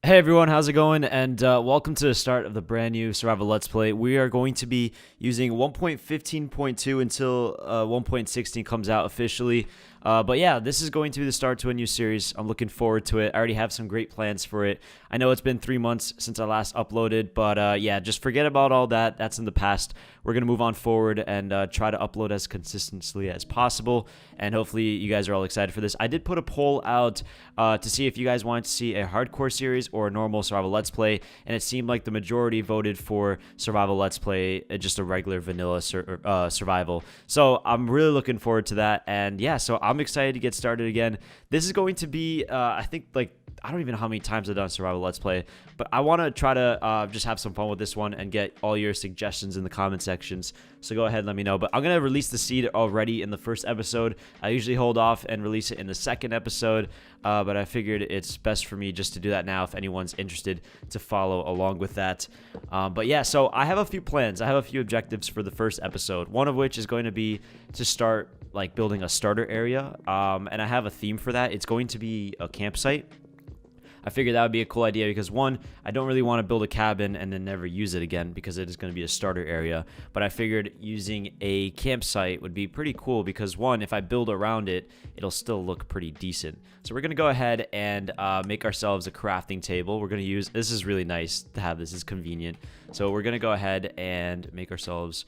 Hey everyone, how's it going? And welcome to the start of the brand new Survival Let's Play. We are going to be using 1.15.2 until 1.16 comes out officially. But yeah, this is going to be the start to a new series. I'm looking forward to it. I already have some great plans for it. I know it's been 3 months since I last uploaded, but yeah, just forget about all that. That's in the past. We're going to move on forward and try to upload as consistently as possible. And hopefully you guys are all excited for this. I did put a poll out to see if you guys wanted to see a hardcore series or a normal survival let's play, and it seemed like the majority voted for survival let's play, just a regular vanilla survival. So I'm really looking forward to that, and yeah, so I'm excited to get started again. This is going to be I think, like, I don't even know how many times I've done survival let's play, but I want to try to just have some fun with this one and get all your suggestions in the comment sections. So go ahead and let me know. But I'm going to release the seed already in the first episode. I usually hold off and release it in the second episode, but I figured it's best for me just to do that now if anyone's interested to follow along with that. But yeah, so I have a few plans. I have a few objectives for the first episode, one of which is going to be to start like building a starter area, and I have a theme for that. It's going to be a campsite. I figured that would be a cool idea because, one, I don't really want to build a cabin and then never use it again because it is going to be a starter area. But I figured using a campsite would be pretty cool because, one, if I build around it, it'll still look pretty decent. So we're going to go ahead and make ourselves a crafting table. We're going to use, this is really nice to have, this is convenient. So we're going to go ahead and make ourselves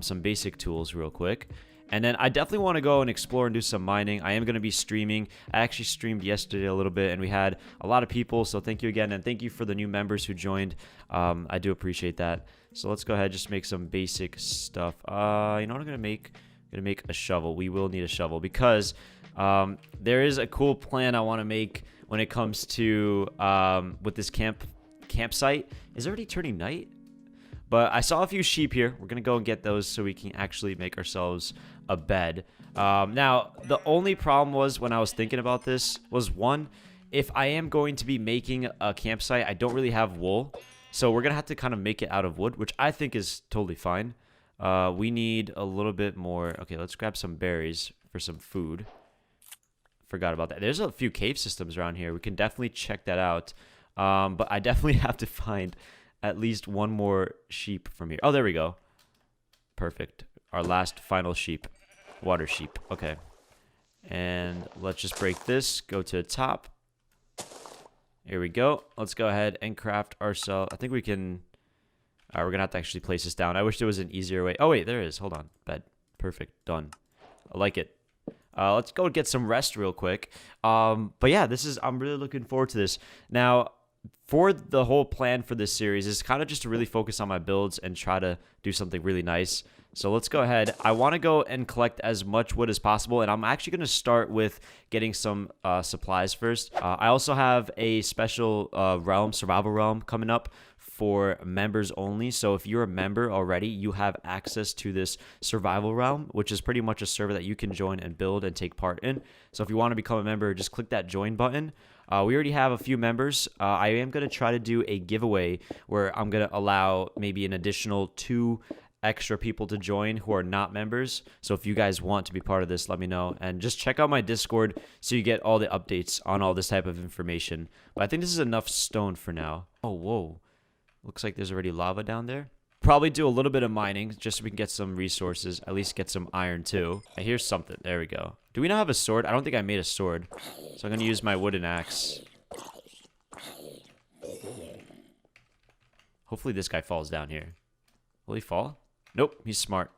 some basic tools real quick. And then I definitely want to go and explore and do some mining. I am going to be streaming. I actually streamed yesterday a little bit, and we had a lot of people. So thank you again, and thank you for the new members who joined. I do appreciate that. So let's go ahead and just make some basic stuff. You know what I'm going to make? I'm going to make a shovel. We will need a shovel because there is a cool plan I want to make when it comes to with this campsite. Is it already turning night? But I saw a few sheep here. We're going to go and get those so we can actually make ourselves a bed. Now, the only problem was when I was thinking about this was, one, if I am going to be making a campsite, I don't really have wool. So we're going to have to kind of make it out of wood, which I think is totally fine. We need a little bit more. Okay, let's grab some berries for some food. Forgot about that. There's a few cave systems around here. We can definitely check that out. But I definitely have to find at least one more sheep from here. Oh, there we go. Perfect. Our last final sheep. Water sheep. Okay. And let's just break this. Go to the top. Here we go. Let's go ahead and craft ourselves. I think we can... we're going to have to actually place this down. I wish there was an easier way. Oh, wait. There is. Hold on. Bed. Perfect. Done. I like it. Let's go get some rest real quick. But yeah, I'm really looking forward to this. Now, for the whole plan for this series is kind of just to really focus on my builds and try to do something really nice. So let's go ahead. I want to go and collect as much wood as possible, and I'm actually going to start with getting some supplies first. I also have a special survival realm coming up for members only. So if you're a member already, you have access to this survival realm, which is pretty much a server that you can join and build and take part in. So if you want to become a member, just click that join button. We already have a few members. I am going to try to do a giveaway where I'm going to allow maybe an additional 2 extra people to join who are not members. So if you guys want to be part of this, let me know. And just check out my Discord so you get all the updates on all this type of information. But I think this is enough stone for now. Oh, whoa. Looks like there's already lava down there. Probably do a little bit of mining just so we can get some resources. At least get some iron too. I hear something. There we go. Do we not have a sword? I don't think I made a sword. So I'm going to use my wooden axe. Hopefully this guy falls down here. Will he fall? Nope, he's smart.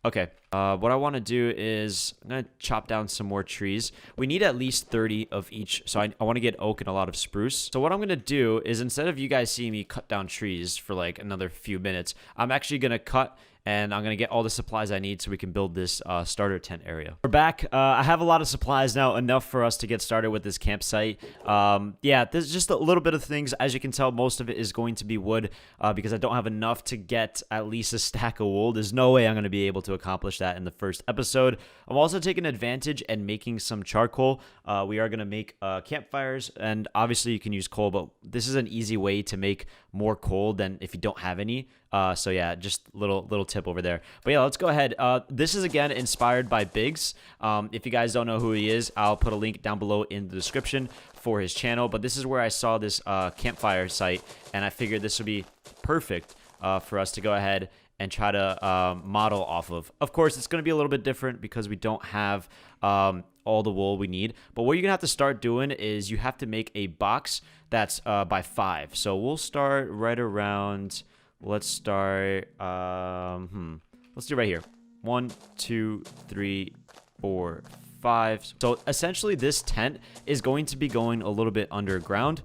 Okay, what I want to do is I'm going to chop down some more trees. We need at least 30 of each, so I want to get oak and a lot of spruce. So what I'm going to do is, instead of you guys seeing me cut down trees for like another few minutes, I'm actually going to cut and I'm going to get all the supplies I need so we can build this starter tent area. We're back. I have a lot of supplies now, enough for us to get started with this campsite. Yeah, there's just a little bit of things. As you can tell, most of it is going to be wood because I don't have enough to get at least a stack of wool. There's no way I'm going to be able to accomplish that in the first episode. I'm also taking advantage and making some charcoal. We are going to make campfires, and obviously you can use coal, but this is an easy way to make more coal than if you don't have any. So yeah, just little tip over there. But yeah, let's go ahead. This is again inspired by Biggs. If you guys don't know who he is, I'll put a link down below in the description for his channel, but this is where I saw this campfire site, and I figured this would be perfect for us to go ahead and try to model off of. Of course, it's going to be a little bit different because we don't have all the wool we need. But what you're going to have to start doing is you have to make a box that's by 5. So we'll start right around, let's start, let's do right here. 1, 2, 3, 4, 5. So essentially this tent is going to be going a little bit underground,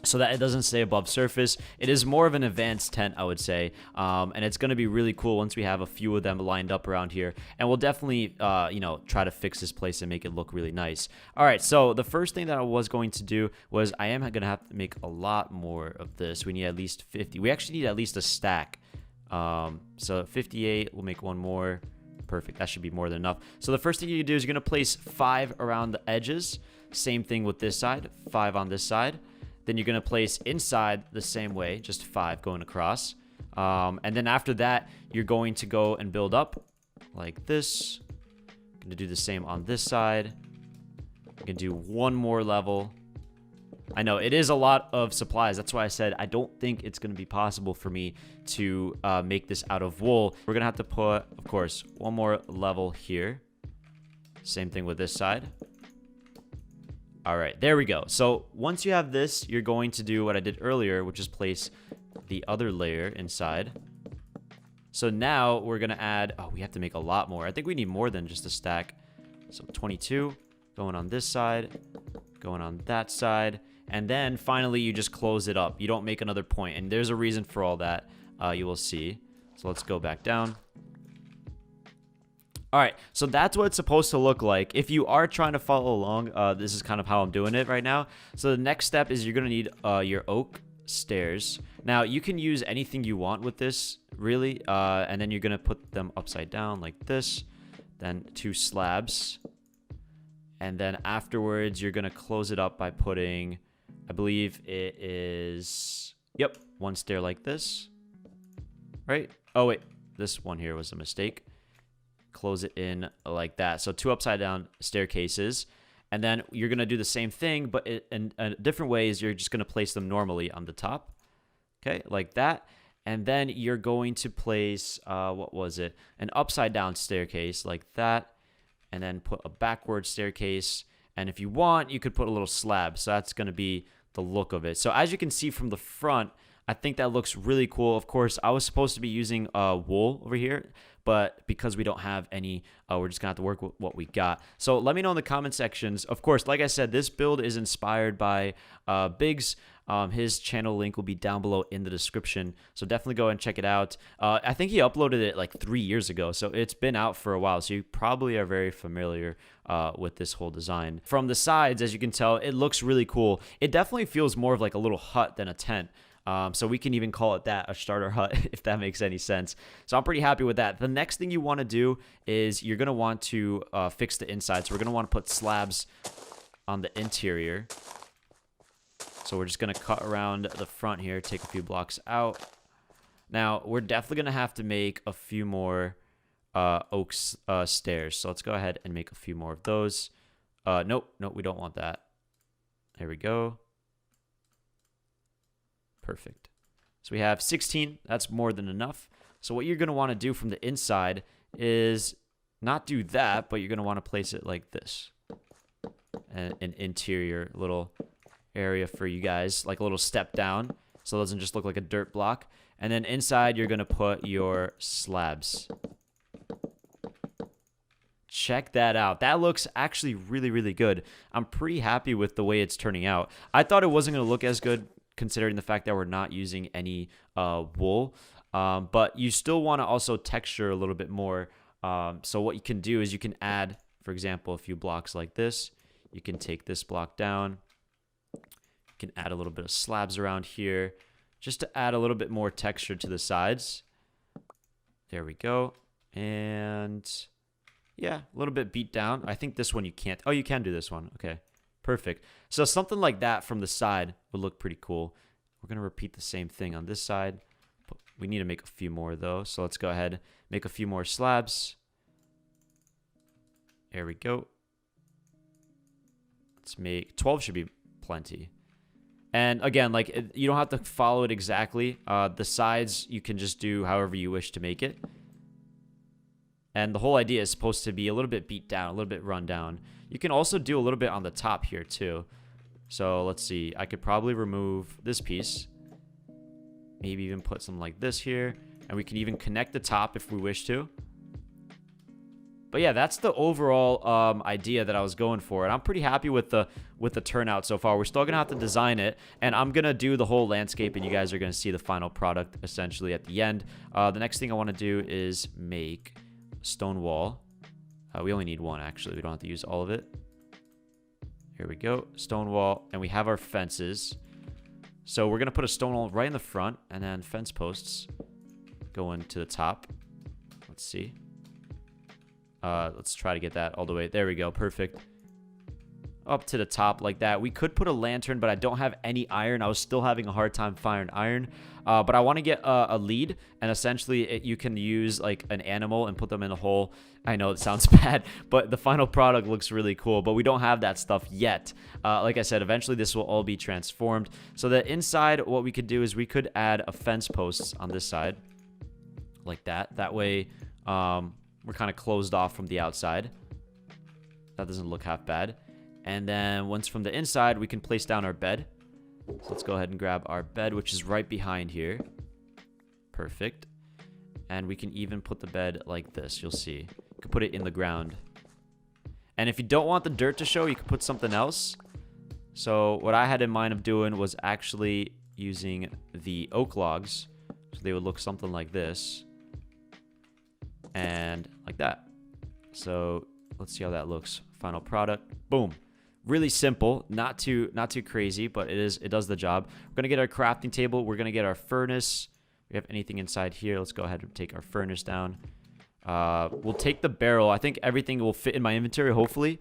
so that it doesn't stay above surface. It is more of an advanced tent, I would say, and it's going to be really cool once we have a few of them lined up around here, and we'll definitely, you know, try to fix this place and make it look really nice. All right, so the first thing that I was going to do was I am going to have to make a lot more of this. We need at least 50. We actually need at least a stack. So 58, we'll make one more. Perfect, that should be more than enough. So the first thing you do is you're going to place 5 around the edges. Same thing with this side, 5 on this side. Then you're going to place inside the same way, just 5 going across. And then after that, you're going to go and build up like this. Going to do the same on this side. I'm going to do one more level. I know, it is a lot of supplies. That's why I said I don't think it's going to be possible for me to make this out of wool. We're going to have to put, of course, one more level here. Same thing with this side. All right, there we go. So once you have this, you're going to do what I did earlier, which is place the other layer inside. So now we're going to add, oh, we have to make a lot more. I think we need more than just a stack. So 22 going on this side, going on that side. And then finally, you just close it up. You don't make another point. And there's a reason for all that, you will see. So let's go back down. All right, so that's what it's supposed to look like. If you are trying to follow along, this is kind of how I'm doing it right now. So the next step is you're going to need your oak stairs. Now, you can use anything you want with this, really. And then you're going to put them upside down like this. Then 2 slabs. And then afterwards, you're going to close it up by putting, I believe it is, yep, 1 stair like this. Right? Oh, wait, this one here was a mistake. Close it in like that. So 2 upside down staircases, and then you're going to do the same thing, but in different ways. You're just going to place them normally on the top, okay, like that. And then you're going to place what was it, an upside down staircase like that, and then put a backward staircase. And if you want, you could put a little slab. So that's going to be the look of it. So as you can see from the front, I think that looks really cool. Of course, I was supposed to be using wool over here, but because we don't have any, we're just gonna have to work with what we got. So let me know in the comment sections. Of course, like I said, this build is inspired by Biggs. His channel link will be down below in the description, so definitely go and check it out. I think he uploaded it like 3 years ago, so it's been out for a while, so you probably are very familiar with this whole design. From the sides, as you can tell, it looks really cool. It definitely feels more of like a little hut than a tent. So we can even call it that, a starter hut, if that makes any sense. So I'm pretty happy with that. The next thing you want to do is you're going to want to fix the inside. So we're going to want to put slabs on the interior. So we're just going to cut around the front here, take a few blocks out. Now, we're definitely going to have to make a few more oak stairs. So let's go ahead and make a few more of those. Nope, we don't want that. There we go. Perfect. So we have 16. That's more than enough. So what you're going to want to do from the inside is not do that, but you're going to want to place it like this. An interior little area for you guys, like a little step down, so it doesn't just look like a dirt block. And then inside, you're going to put your slabs. Check that out. That looks actually really, really good. I'm pretty happy with the way it's turning out. I thought it wasn't going to look as good, considering the fact that we're not using any wool, but you still want to also texture a little bit more. So what you can do is you can add, for example, a few blocks like this. You can take this block down. You can add a little bit of slabs around here just to add a little bit more texture to the sides. There we go. And yeah, a little bit beat down. I think this one you can't. Oh, you can do this one. Okay. Perfect. So something like that from the side would look pretty cool. We're going to repeat the same thing on this side. We need to make a few more though. So let's go ahead, make a few more slabs. There we go. Let's make 12 should be plenty. And again, like, you don't have to follow it exactly. The sides, you can just do however you wish to make it. And the whole idea is supposed to be a little bit beat down, a little bit run down. You can also do a little bit on the top here too. So let's see. I could probably remove this piece. Maybe even put something like this here. And we can even connect the top if we wish to. But yeah, that's the overall idea that I was going for, and I'm pretty happy with the turnout so far. We're still gonna have to design it, and I'm gonna do the whole landscape, and you guys are gonna see the final product essentially at the end. The next thing I want to do is make a stone wall. We only need one actually. We don't have to use all of it. Here we go, stone wall, and we have our fences. So we're gonna put a stone wall right in the front, and then fence posts going to the top. Let's see. Let's try to get that all the way. There we go. Perfect. Up to the top like that. We could put a lantern, but I don't have any iron. I was still having a hard time finding iron. But I want to get a lead, and essentially you can use like an animal and put them in a hole. I know it sounds bad, but the final product looks really cool, but we don't have that stuff yet. Like I said, eventually this will all be transformed. So the inside, what we could do is we could add a fence post on this side like that. That way, we're kind of closed off from the outside. That doesn't look half bad. And then once from the inside, we can place down our bed. So let's go ahead and grab our bed, which is right behind here. Perfect. And we can even put the bed like this. You'll see. You can put it in the ground. And if you don't want the dirt to show, you can put something else. So what I had in mind of doing was actually using the oak logs. So they would look something like this. And like that. So let's see how that looks. Final product. Boom. Really simple, not too crazy, but it does the job. We're gonna get our crafting table. We're gonna get our furnace. We have anything inside here? Let's go ahead and take our furnace down. We'll take the barrel. I think everything will fit in my inventory, hopefully.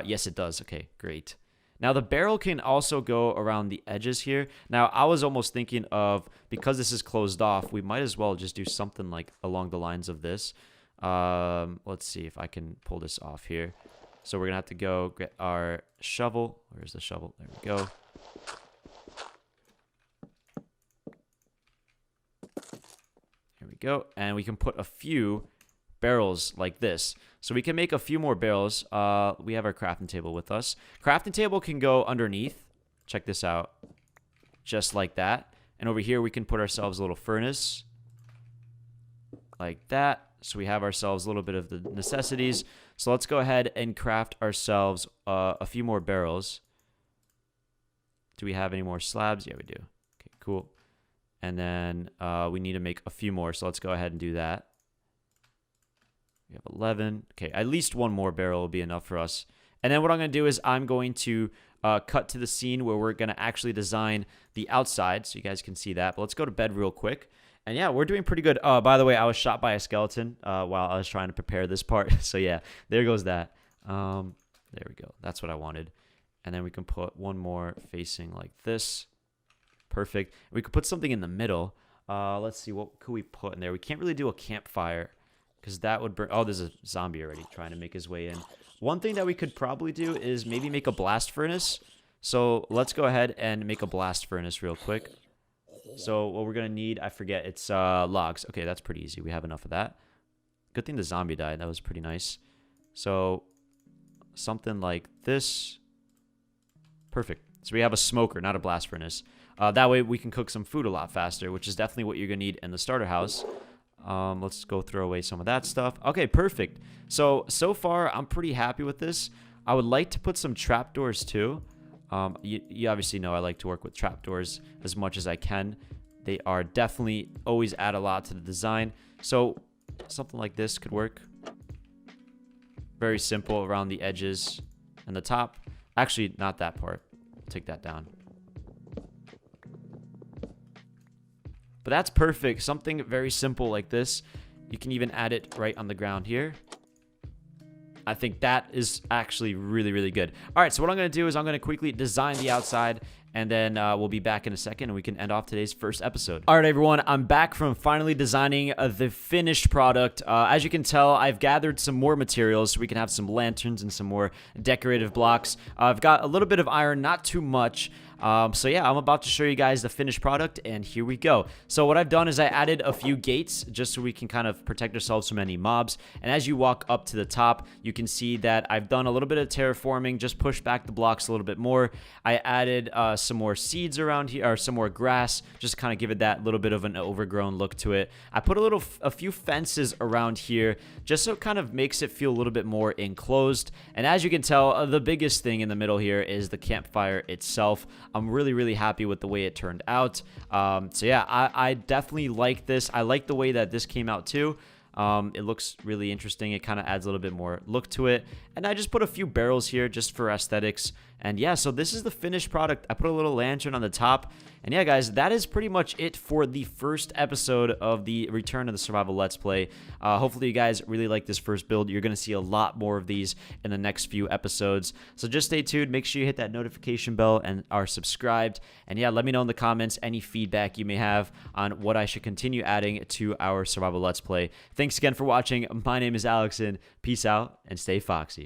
Yes, it does. Okay, great. Now the barrel can also go around the edges here. Now I was almost thinking of, because this is closed off, we might as well just do something like along the lines of this. Let's see if I can pull this off here. So we're gonna have to go get our shovel. Where's the shovel? There we go. Here we go. And we can put a few barrels like this. So we can make a few more barrels. We have our crafting table with us. Crafting table can go underneath. Check this out. Just like that. And over here we can put ourselves a little furnace. Like that. So we have ourselves a little bit of the necessities. So let's go ahead and craft ourselves a few more barrels. Do we have any more slabs? Yeah, we do. Okay, cool. And then we need to make a few more. So let's go ahead and do that. We have 11. Okay, at least one more barrel will be enough for us. And then what I'm going to do is I'm going to cut to the scene where we're going to actually design the outside. So you guys can see that. But let's go to bed real quick. And yeah, we're doing pretty good. Oh, by the way, I was shot by a skeleton while I was trying to prepare this part. So yeah, there goes that. There we go. That's what I wanted. And then we can put one more facing like this. Perfect. We could put something in the middle. Let's see, what could we put in there? We can't really do a campfire because that would burn. Oh, there's a zombie already trying to make his way in. One thing that we could probably do is maybe make a blast furnace. So let's go ahead and make a blast furnace real quick. So what we're going to need, I forget, it's logs. Okay, that's pretty easy. We have enough of that. Good thing the zombie died. That was pretty nice. So something like this. Perfect. So we have a smoker, not a blast furnace. That way we can cook some food a lot faster, which is definitely what you're going to need in the starter house. Let's go throw away some of that stuff. Okay, perfect. So far, I'm pretty happy with this. I would like to put some trapdoors too. You obviously know I like to work with trapdoors as much as I can. They are definitely always add a lot to the design. So something like this could work. Very simple around the edges and the top. Actually, not that part. Take that down. But that's perfect. Something very simple like this. You can even add it right on the ground here. I think that is actually really, really good. All right, so what I'm going to do is I'm going to quickly design the outside, and then we'll be back in a second and we can end off today's first episode. All right, everyone, I'm back from finally designing the finished product. As you can tell, I've gathered some more materials so we can have some lanterns and some more decorative blocks. I've got a little bit of iron, not too much. So yeah, I'm about to show you guys the finished product, and here we go. So what I've done is I added a few gates just so we can kind of protect ourselves from any mobs. And as you walk up to the top, you can see that I've done a little bit of terraforming, just pushed back the blocks a little bit more. I added some more seeds around here, or some more grass, just to kind of give it that little bit of an overgrown look to it. I put a few fences around here, just so it kind of makes it feel a little bit more enclosed. And as you can tell, the biggest thing in the middle here is the campfire itself. I'm really happy with the way it turned out. So yeah, I definitely like this. I like the way that this came out too. It looks really interesting. It kind of adds a little bit more look to it. And I just put a few barrels here just for aesthetics. And yeah, so this is the finished product. I put a little lantern on the top. And yeah, guys, that is pretty much it for the first episode of the Return of the Survival Let's Play. Hopefully you guys really like this first build. You're going to see a lot more of these in the next few episodes. So just stay tuned. Make sure you hit that notification bell and are subscribed. And yeah, let me know in the comments any feedback you may have on what I should continue adding to our Survival Let's Play. Thanks again for watching. My name is Alex, and peace out and stay foxy.